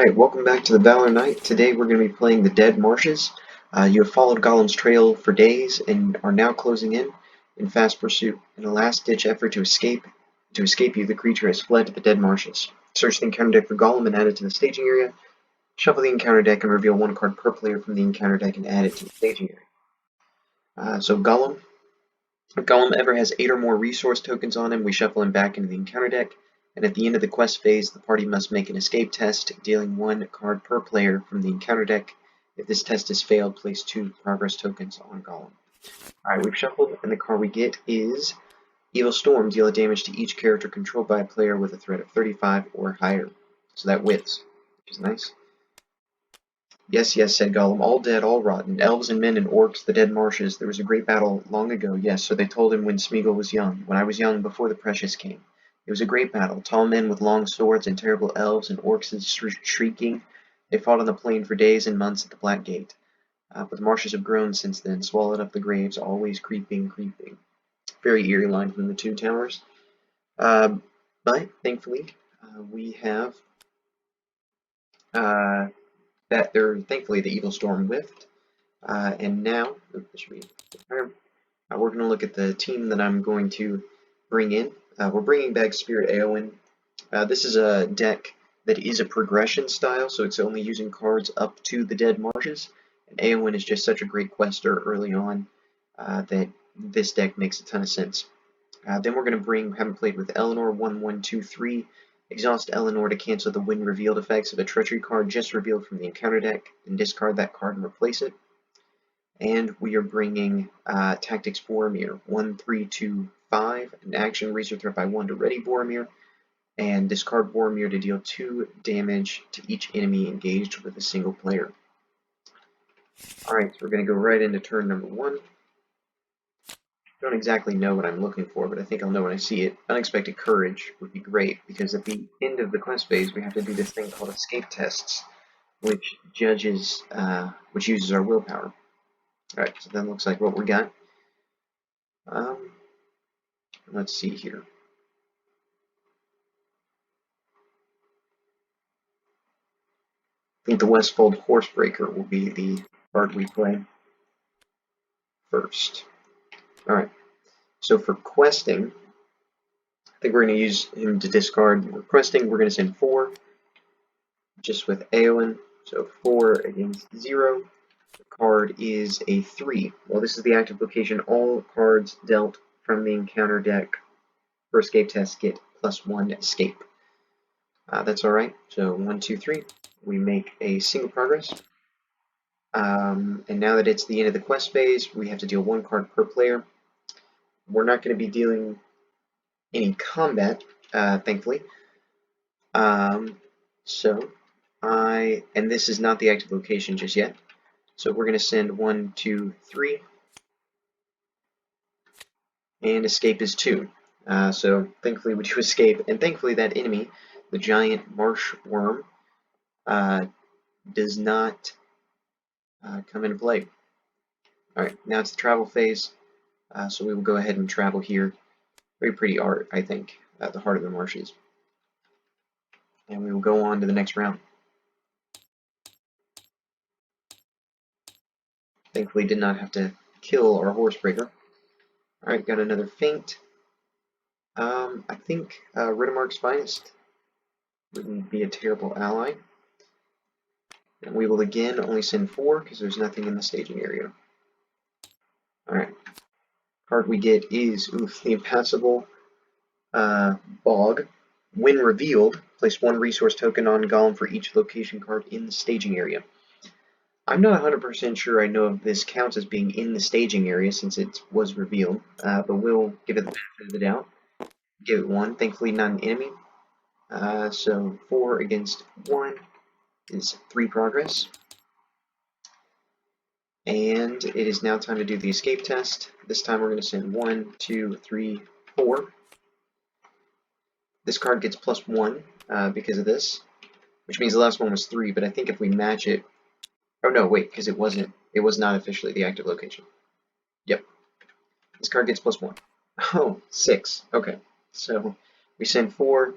Alright, welcome back to the Valor Knight. Today we're going to be playing the Dead Marshes. You have followed Gollum's trail for days and are now closing in fast pursuit. In a last-ditch effort to escape you, the creature has fled to the Dead Marshes. Search the encounter deck for Gollum and add it to the staging area. Shuffle the encounter deck and reveal one card per player from the encounter deck and add it to the staging area. So Gollum. If Gollum ever has 8 or more resource tokens on him, we shuffle him back into the encounter deck. And at the end of the quest phase, the party must make an escape test, dealing 1 card per player from the encounter deck. If this test is failed, place 2 progress tokens on Gollum. Alright, we've shuffled, and the card we get is Evil Storm. Deal damage to each character controlled by a player with a threat of 35 or higher. So that whiffs, which is nice. Yes, yes, said Gollum, all dead, all rotten, elves and men and orcs, the Dead Marshes. There was a great battle long ago, yes, so they told him when Smeagol was young, when I was young, before the Precious came. It was a great battle, tall men with long swords and terrible elves and orcs shrieking. They fought on the plain for days and months at the Black Gate. But the marshes have grown since then, swallowed up the graves, always creeping, creeping. Very eerie line from the Two Towers. But, thankfully, we have thankfully the Evil Storm whiffed. And now, this should be we're going to look at the team that I'm going to bring in. We're bringing back Spirit Eowyn. This is a deck that is a progression style, so it's only using cards up to the Dead Marshes. And Eowyn is just such a great quester early on that this deck makes a ton of sense. Then we're going to haven't played with Eleanor, 1/1/2/3. Exhaust Eleanor to cancel the when revealed effects of a treachery card just revealed from the encounter deck, and discard that card and replace it. And we are bringing Tactics Boromir, 1/3/2/5, an action, raise your threat by 1 to ready Boromir, and discard Boromir to deal 2 damage to each enemy engaged with a single player. Alright, so we're going to go right into turn number 1. Don't exactly know what I'm looking for, but I think I'll know when I see it. Unexpected Courage would be great, because at the end of the quest phase we have to do this thing called Escape Tests, which uses our willpower. Alright, so that looks like what we got. Let's see here. I think the Westfold Horsebreaker will be the card we play first. Alright, so for questing, I think we're going to use him to discard. For questing, we're going to send 4, just with Eowyn, so 4 against 0. The card is a 3. Well, this is the active location. All cards dealt from the encounter deck for escape test get +1 escape. That's alright, so 1, 2, 3. We make a single progress. And now that it's the end of the quest phase, we have to deal 1 card per player. We're not going to be dealing any combat, thankfully. And this is not the active location just yet. So we're going to send 1, 2, 3. And escape is 2. So thankfully we do escape, and thankfully that enemy, the giant marsh worm, does not come into play. Alright, now it's the travel phase, so we will go ahead and travel here. Very pretty art, I think, at the heart of the marshes. And we will go on to the next round. Thankfully did not have to kill our Horsebreaker. Alright, got another Feint. I think Riddermark's Finest wouldn't be a terrible ally. And we will again only send 4 because there's nothing in the staging area. Alright. Card we get is the Impassable Bog. When revealed, place 1 resource token on Gollum for each location card in the staging area. I'm not 100% sure I know if this counts as being in the staging area since it was revealed, but we'll give it the benefit of the doubt. Give it 1. Thankfully not an enemy. So 4 against 1 is 3 progress. And it is now time to do the escape test. This time we're going to send 1, 2, 3, 4. This card gets +1 because of this, which means the last one was 3, but I think if we match it... Oh no, wait, because it was not officially the active location. Yep. This card gets +1. Oh, 6. Okay. So we send 4.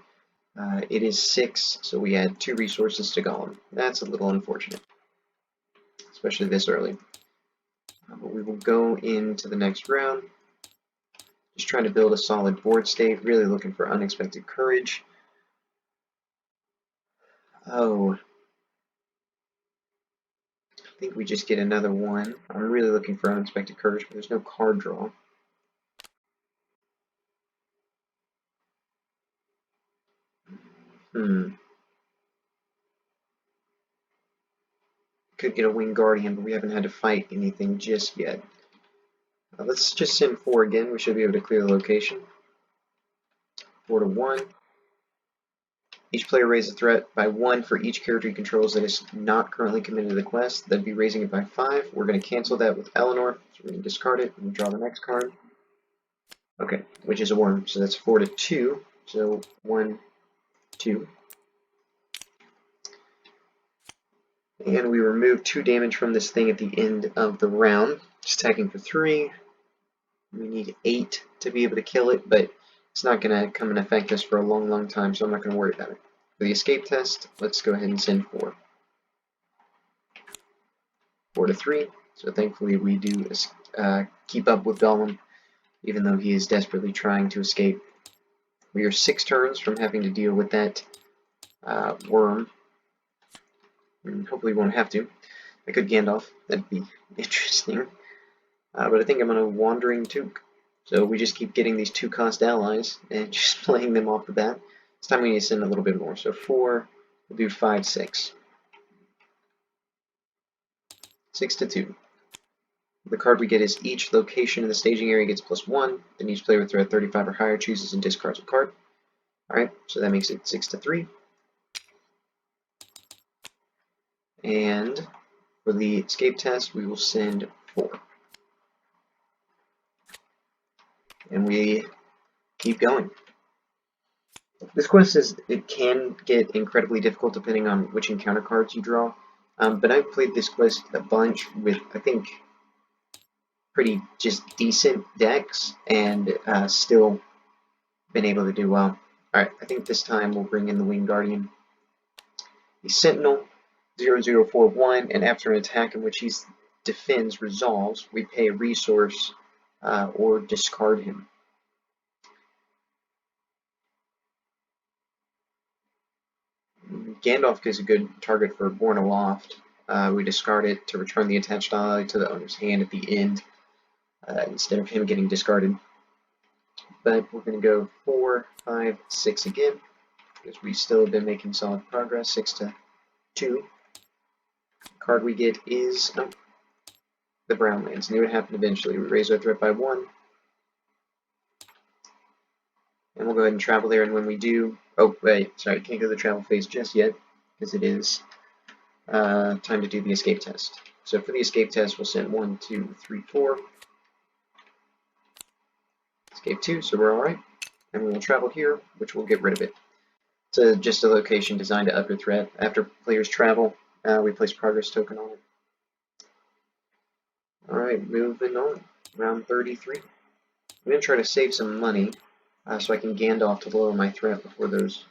It is 6, so we add 2 resources to Gollum. That's a little unfortunate, especially this early. But we will go into the next round. Just trying to build a solid board state, really looking for unexpected courage. Oh, I think we just get another one. I'm really looking for unexpected courage, but there's no card draw. Could get a Winged Guardian, but we haven't had to fight anything just yet. Let's just send 4 again. We should be able to clear the location. 4 to 1. Each player raises a threat by 1 for each character he controls that is not currently committed to the quest. That'd be raising it by 5. We're going to cancel that with Eleanor, so we're going to discard it and draw the next card. Okay, which is a worm, so that's 4 to 2. So 1, 2. And we remove 2 damage from this thing at the end of the round. Just attacking for 3. We need 8 to be able to kill it, but it's not going to come and affect us for a long time, so I'm not going to worry about it. For the escape test, let's go ahead and send 4. 4 to 3. So thankfully we do keep up with Gollum, even though he is desperately trying to escape. We are 6 turns from having to deal with that worm. And hopefully we won't have to. I could Gandalf. That'd be interesting. But I think I'm going to Wandering Took. So we just keep getting these 2-cost allies and just playing them off the bat. This time we need to send a little bit more. So 4, we'll do 5, 6. 6 to 2. The card we get is each location in the staging area gets +1, and each player with threat 35 or higher chooses and discards a card. Alright, so that makes it 6 to 3. And for the escape test, we will send 4. And we keep going. This quest it can get incredibly difficult depending on which encounter cards you draw. But I've played this quest a bunch with, I think, pretty just decent decks, and still been able to do well. Alright, I think this time we'll bring in the Winged Guardian. The Sentinel, 0041, and after an attack in which he defends resolves, we pay a resource or discard him. Gandalf is a good target for Born Aloft. We discard it to return the attached ally to the owner's hand at the end, instead of him getting discarded. But we're going to go 4, 5, 6 again, because we still have been making solid progress. 6 to 2. The card we get is the Brown Lands. Knew it happened eventually. We raise our threat by 1. And we'll go ahead and travel there, and when we do... Oh, wait, sorry, can't go to the travel phase just yet, because it is time to do the escape test. So for the escape test, we'll send 1, 2, 3, 4. Escape 2, so we're alright. And we will travel here, which will get rid of it. It's just a location designed to up your threat. After players travel, we place progress token on it. Alright, moving on. Round 33. I'm going to try to save some money, so I can Gandalf to lower my threat before those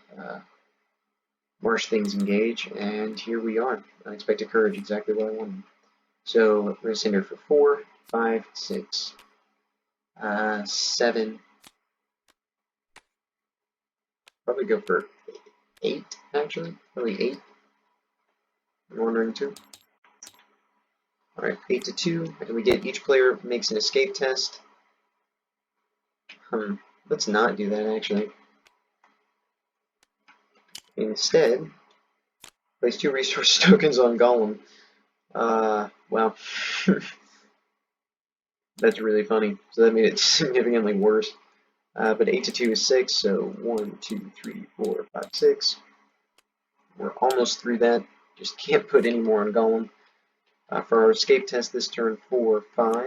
marsh things engage. And here we are. Unexpected courage, exactly what I wanted. So we're going to send her for 4, 5, 6, 7. Probably go for 8, actually. Probably 8. I'm Wandering Took. Alright, 8 to 2, and we get each player makes an escape test. Let's not do that, actually. Instead, place 2 resource tokens on Gollum. Well, that's really funny. So that made it significantly worse. But 8 to 2 is 6, so 1, 2, 3, 4, 5, 6. We're almost through that. Just can't put any more on Gollum. For our escape test this turn, 4, 5.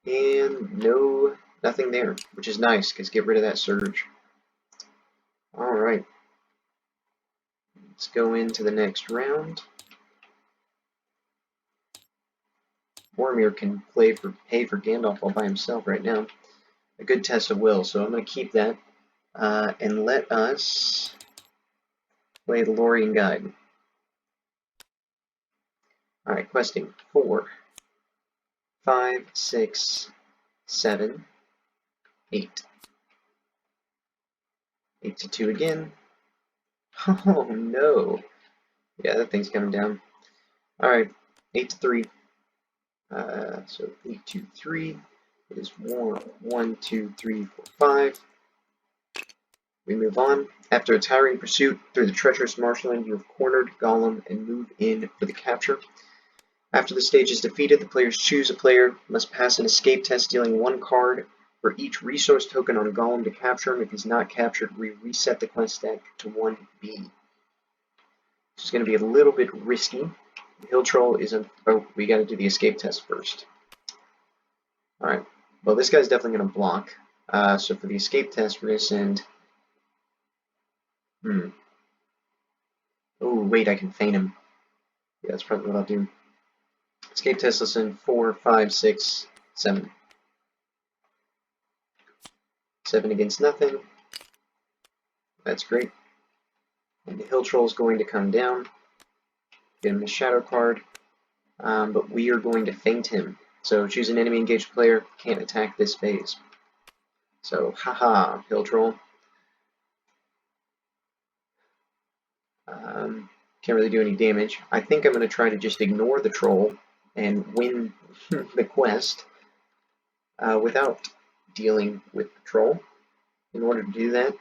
And nothing there, which is nice, because get rid of that surge. Alright. Let's go into the next round. Boromir can pay for Gandalf all by himself right now. A good test of will, so I'm going to keep that. and let us play the Lorien Guide. Alright, questing 4, 5, 6, 7, 8. 8 to 2 again. Oh no. Yeah, that thing's coming down. Alright, 8 to 3. So 8, 2, 3. It is 1, 2, 3, 4, 5. We move on. After a tiring pursuit through the treacherous marshland, you have cornered Gollum and move in for the capture. After the stage is defeated, the players choose a player, must pass an escape test dealing 1 card for each resource token on Gollum to capture him. If he's not captured, we reset the quest stack to 1B. This is going to be a little bit risky. The Hill Troll isn't... Oh, we got to do the escape test first. Alright. Well, this guy's definitely going to block. So for the escape test, we're going to send... Oh, wait, I can feign him. Yeah, that's probably what I'll do. Escape test, let's send 4, 5, 6, 7. 7 against nothing. That's great. And the Hill Troll is going to come down. Get him a shadow card. But we are going to feint him. So choose an enemy engaged player, can't attack this phase. So, haha, Hill Troll. Can't really do any damage. I think I'm going to try to just ignore the troll and win the quest without dealing with the troll. In order to do that,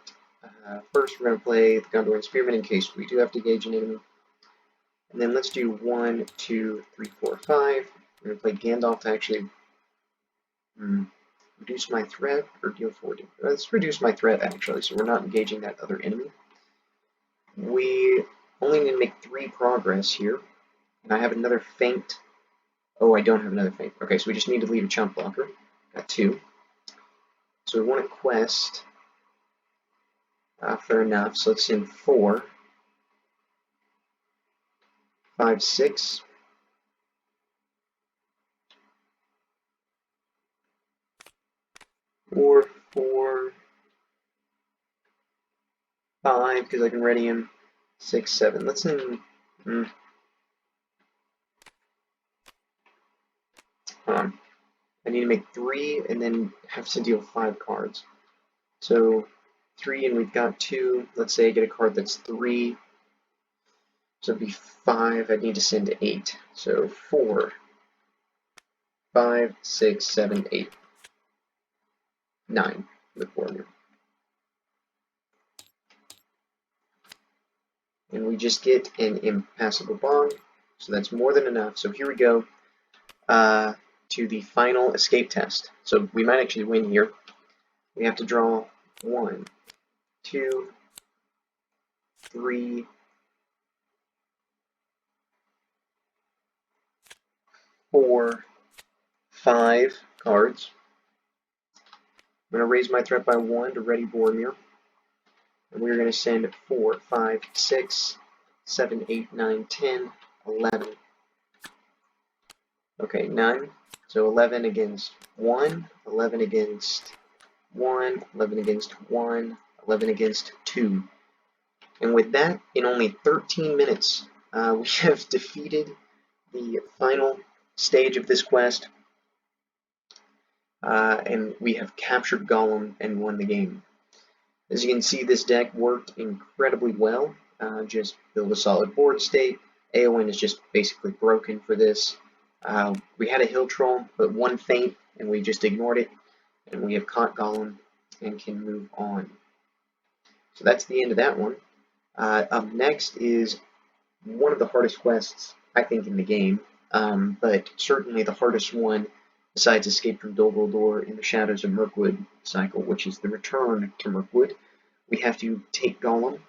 first we're going to play the Gondorian Spearman in case we do have to engage an enemy. And then let's do 1, 2, 3, 4, 5. We're going to play Gandalf to actually reduce my threat, or deal 4 damage. Let's reduce my threat actually, so we're not engaging that other enemy. We only need to make 3 progress here, and I have another feint. Oh, I don't have another feint. Okay, so we just need to leave a chump blocker. Got 2. So we want a quest. Fair enough, so let's send 4, 5, 6. Or 4, 5, because I can ready him. 6, 7. Let's send... Hold on. I need to make 3 and then have to deal 5 cards. So 3 and we've got 2. Let's say I get a card that's 3. So it'd be 5. I need to send 8. So 4, 5, 6, 7, 8. 9 with Warrior. And we just get an impassable bond. So that's more than enough. So here we go. To the final escape test. So we might actually win here. We have to draw 1, 2, 3, 4, 5 cards. I'm going to raise my threat by 1 to ready Boromir. And we're going to send 4, 5, 6, 7, 8, 9, 10, 11. Okay, none. So 11 against 1, 11 against 1, 11 against 1, 11 against 2. And with that, in only 13 minutes, we have defeated the final stage of this quest. And we have captured Gollum and won the game. As you can see, this deck worked incredibly well. Just build a solid board state. AON is just basically broken for this. We had a Hill Troll, but 1 feint, and we just ignored it. And we have caught Gollum and can move on. So that's the end of that one. Up next is one of the hardest quests, I think, in the game. But certainly the hardest one besides Escape from Dol Guldur in the Shadows of Mirkwood cycle, which is the Return to Mirkwood. We have to take Gollum.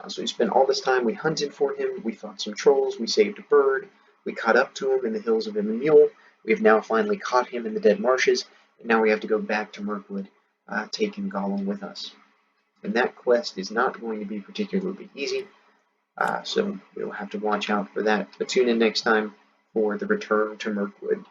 So we spent all this time, we hunted for him, we fought some trolls, we saved a bird, we caught up to him in the hills of Immanule. We have now finally caught him in the Dead Marshes, and now we have to go back to Mirkwood, taking Gollum with us. And that quest is not going to be particularly easy, so we'll have to watch out for that. But tune in next time for the Return to Mirkwood.